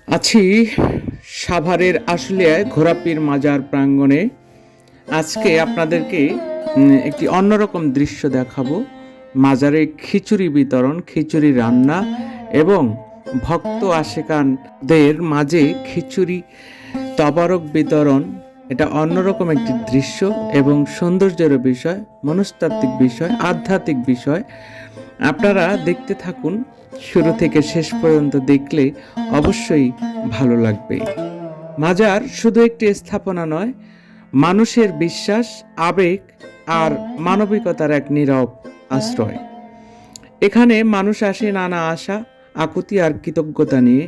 আছি সাভারের আশুলিয়ায় ঘোড়াপীর মাজার প্রাঙ্গণে। আজকে আপনাদেরকে একটি অন্যরকম দৃশ্য দেখাবো। মাজারে খিচুড়ি বিতরণ, খিচুড়ি রান্না এবং ভক্ত আশেকানদের মাঝে খিচুড়ি তবারক বিতরণ। এটা অন্যরকম একটি দৃশ্য এবং সৌন্দর্যের বিষয়, মনস্তাত্ত্বিক বিষয়, আধ্যাত্মিক বিষয়। আপনারা দেখতে থাকুন, শুরু থেকে শেষ পর্যন্ত দেখলে অবশ্যই ভালো লাগবে। মাজার শুধু একটি স্থাপনা নয়, মানুষের বিশ্বাস, আবেগ আর মানবিকতার এক নীরব আশ্রয়। এখানে মানুষ আসে নানা আশা, আকুতি আর কৃতজ্ঞতা নিয়ে।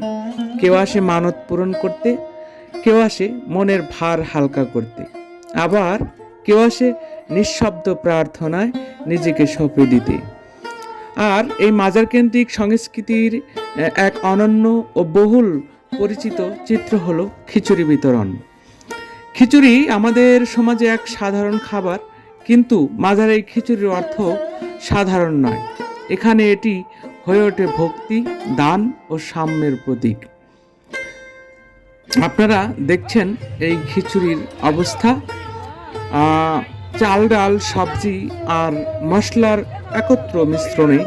কেউ আসে মানত পূরণ করতে, কেউ আসে মনের ভার হালকা করতে, আবার কেউ আসে নিঃশব্দ প্রার্থনায় নিজেকে সঁপে দিতে। আর এই মাজার কেন্দ্রিক সংস্কৃতির এক অনন্য ও বহুল পরিচিত চিত্র হলো খিচুড়ি বিতরণ। খিচুড়ি আমাদের সমাজে এক সাধারণ খাবার, কিন্তু মাজারে এই খিচুড়ির অর্থ সাধারণ নয়। এখানে এটি হয়ে ওঠে ভক্তি, দান ও সাম্যের প্রতীক। আপনারা দেখছেন এই খিচুড়ির অবস্থা। চাল, ডাল, সবজি আর মশলার একত্র মিশ্রণে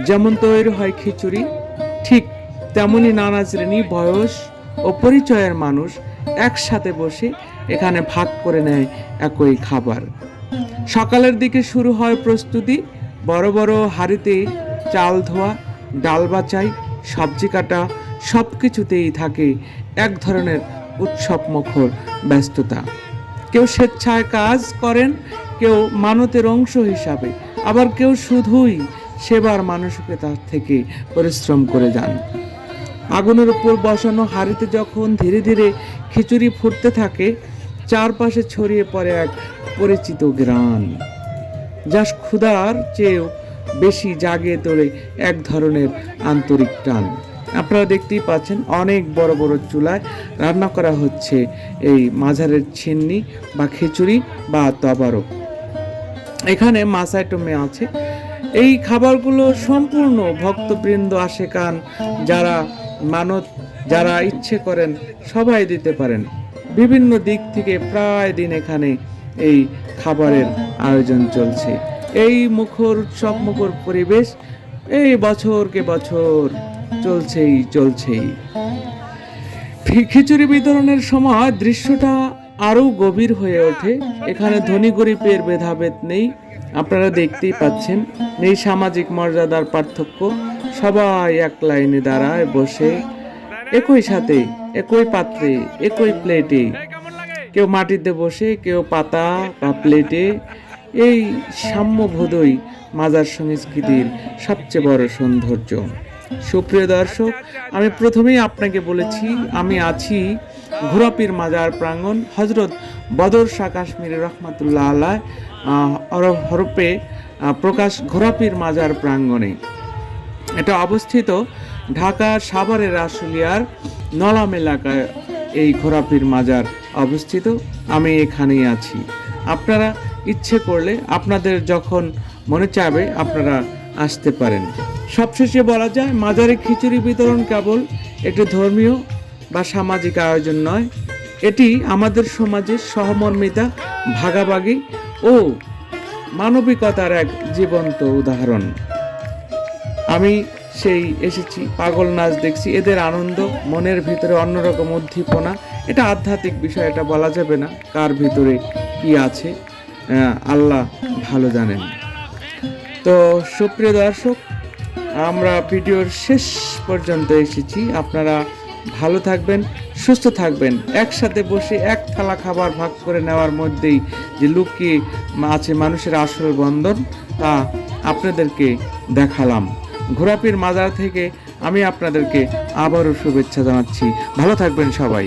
যেমন তৈরি হয় খিচুড়ি, ঠিক তেমনি নানা শ্রেণী, বয়স ও পরিচয়ের মানুষ একসাথে বসে এখানে ভাগ করে নেয় একই খাবার। সকালের দিকে শুরু হয় প্রস্তুতি। বড় বড় হাঁড়িতে চাল ধোয়া, ডাল বাছাই, সবজি কাটা, সব কিছুতেই থাকে এক ধরনের উৎসবমুখর ব্যস্ততা। কেউ স্বেচ্ছায় কাজ করেন, কেউ মানতের অংশ হিসাবে, আবার কেউ শুধুই সেবার মানসিকতা থেকে পরিশ্রম করে যান। আগুনের উপর বসানো হাঁড়িতে যখন ধীরে ধীরে খিচুড়ি ফুটতে থাকে, চারপাশে ছড়িয়ে পড়ে এক পরিচিত ঘ্রাণ, যা ক্ষুধার চেয়েও বেশি জাগিয়ে তোলে এক ধরনের আন্তরিক টান। আপনারা দেখতেই পাচ্ছেন, অনেক বড় বড় চুলায় রান্না করা হচ্ছে এই মাঝারের ছিন্নি বা খিচুড়ি বা তবারক। এখানে মাছ আইটেমে আছে। এই খাবারগুলো সম্পূর্ণ ভক্তবৃন্দ, আশেকান, যারা মানত, যারা ইচ্ছে করেন সবাই দিতে পারেন। বিভিন্ন দিক থেকে প্রায় দিন এখানে এই খাবারের আয়োজন চলছে। এই উৎসব মুখর পরিবেশ এই বছরকে বছর চলছেই। খিচুড়ি বিতরণের সময় দৃশ্যটা আরো গভীর হয়ে ওঠে। এখানে ধনী গরিবের ভেদাভেদ নেই, আপনারা দেখতেই পাচ্ছেন। নেই সামাজিক মর্যাদার পার্থক্য, সবাই এক লাইনে দাঁড়ায় বসে একই সাথে, একই পাত্রে, একই প্লেটে। কেউ মাটিতে বসে, কেউ পাতা বা প্লেটে। এই সাম্যবোধই মাজার সংস্কৃতির সবচেয়ে বড় সৌন্দর্য। সুপ্রিয় দর্শক, আমি প্রথমেই আপনাকে বলেছি, আমি আছি ঘোড়াপীর মাজার প্রাঙ্গণ, হজরত বদর শাহ কাশ্মীরি রহমাতুল্লাহ আলাইহ হরফে প্রকাশ ঘোড়াপীর মাজার প্রাঙ্গণে। এটা অবস্থিত ঢাকা সাভারের আশুলিয়ার নলাম এলাকায়। এই ঘোড়াপীর মাজার অবস্থিত, আমি এখানেই আছি। আপনারা ইচ্ছে করলে, আপনাদের যখন মনে চাবে, আপনারা আসতে পারেন। সবশেষে বলা যায়, মাজারে খিচুড়ি বিতরণ কেবল একটি ধর্মীয় বা সামাজিক আয়োজন নয়, এটি আমাদের সমাজের সহমর্মিতা, ভাগাভাগি ও মানবিকতার এক জীবন্ত উদাহরণ। আমি সেই এসেছি, পাগল নাচ দেখছি, এদের আনন্দ, মনের ভিতরে অন্যরকম উদ্দীপনা। এটা আধ্যাত্মিক বিষয়, এটা বলা যাবে না কার ভিতরে কি আছে, আল্লাহ ভালো জানেন। তো সুপ্রিয় দর্শক, আমরা ভিডিওর শেষ পর্যন্ত এসেছি। আপনারা ভালো থাকবেন, সুস্থ থাকবেন। একসাথে বসে এক থালা খাবার ভাগ করে নেওয়ার মধ্যেই যে লুকিয়ে আছে মানুষের আসল বন্ধন, তা আপনাদেরকে দেখালাম। ঘোড়াপীর মাজার থেকে আমি আপনাদেরকে আবারও শুভেচ্ছা জানাচ্ছি। ভালো থাকবেন সবাই।